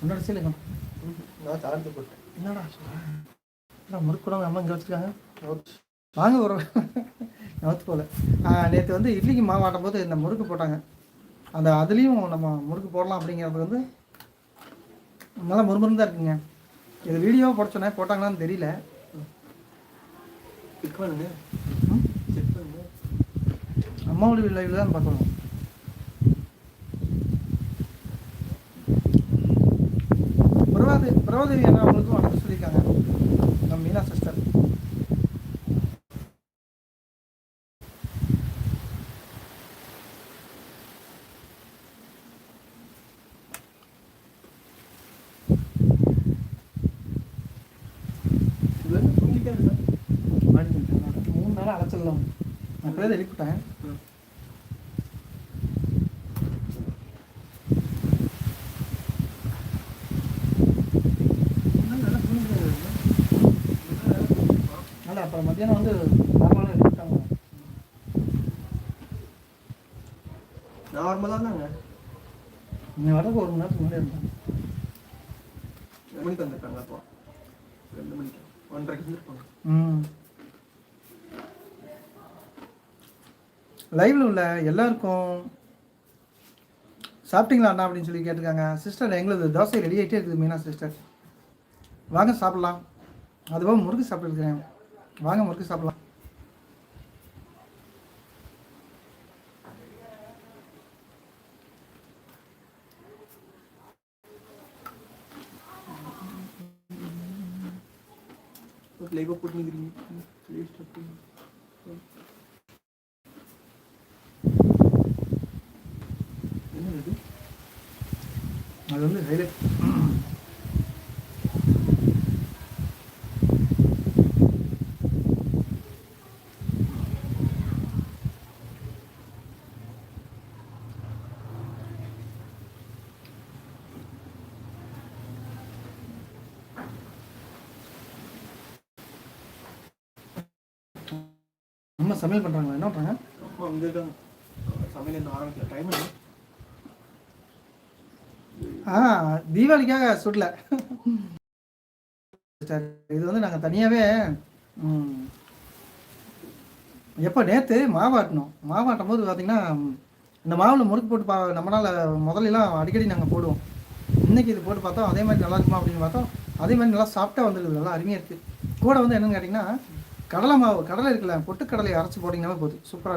முன்னாடி சீலுங்க. நான் சார்ஜ் போட்டேன். என்னடா சொல்கிறேன், முறுக்கு கூட அம்மா இங்கே வச்சுருக்காங்க. வாங்க ஒரு நவத்து போல். நேற்று வந்து இட்லிக்கு மாவு ஆட்டும் போது இந்த முறுக்கு போட்டாங்க. அந்த அதுலேயும் நம்ம முறுக்கு போடலாம் அப்படிங்கிறது வந்து நல்லா முறுமுறுன்னு தான் இருக்குங்க. இது வீடியோவை போட சொன்னேன், போட்டாங்களான்னு தெரியல. அம்மாவோட லைவில் தான் பார்க்கணும். பிரபாதேவி என்ன அவங்களுக்கும் வணக்கம் சொல்லியிருக்காங்க நம்ம மீனா சிஸ்டர். மூணு நாள் அழைச்சிடலாம். நான் இப்போதான் எழுப்பிட்டேன். அப்புறம் மத்தியானம் வந்து நார்மலாக எடுத்துட்டாங்க. நார்மலாக தாங்க நீ வரதுக்கு 1 மணி நேரத்துக்கு முன்னாடி இருந்தாங்க. 2 மணிக்கு வந்துருக்காங்க. அப்போ 2 மணிக்கு 1:30க்கு வந்துருப்பாங்க. லைவில் உள்ள எல்லாருக்கும் சாப்பிட்டீங்களா அண்ணா அப்படின்னு சொல்லி கேட்டிருக்காங்க. சிஸ்டர் எங்களுக்கு தோசை ரெடி ஆகிட்டே இருக்குது மீனா சிஸ்டர், வாங்க சாப்பிட்லாம். அதுவாக முறுக்கு சாப்பிட்டுருக்கேன், வாங்க முறுக்கு சாப்பிடலாம். லைவா போட்டுக்கிறீங்க. என்னது அது வந்து ஹைலைட். அம்மா சமையல் பண்ணுறாங்களா, என்ன பண்ணுறாங்க? அங்கே இருக்காங்க. சமையல் என்ன ஆரம்பிக்கல, டைம் இல்லை. தீபாவளிக்காக சுடல. இது வந்து நாங்கள் தனியாகவே எப்போ நேற்று மாவாட்டணும். மாவாட்டும் போது பார்த்திங்கன்னா இந்த மாவில் முறுக்கு போட்டு நம்மளால் முதல்லாம் அடிக்கடி நாங்கள் போடுவோம். இன்றைக்கி இது போட்டு பார்த்தோம், அதே மாதிரி நல்லா இருக்குமா அப்படின்னு பார்த்தோம். அதே மாதிரி நல்லா சாஃப்டாக வந்துருக்குது, நல்லா அருமையாக இருக்குது. கூட வந்து என்னென்னு கேட்டிங்கன்னா கடலை மாவு, கடலை இருக்குல்ல, பொட்டுக்கடலையை அரைச்சி போட்டிங்கன்னாவே போதும், சூப்பராக இருக்கும்.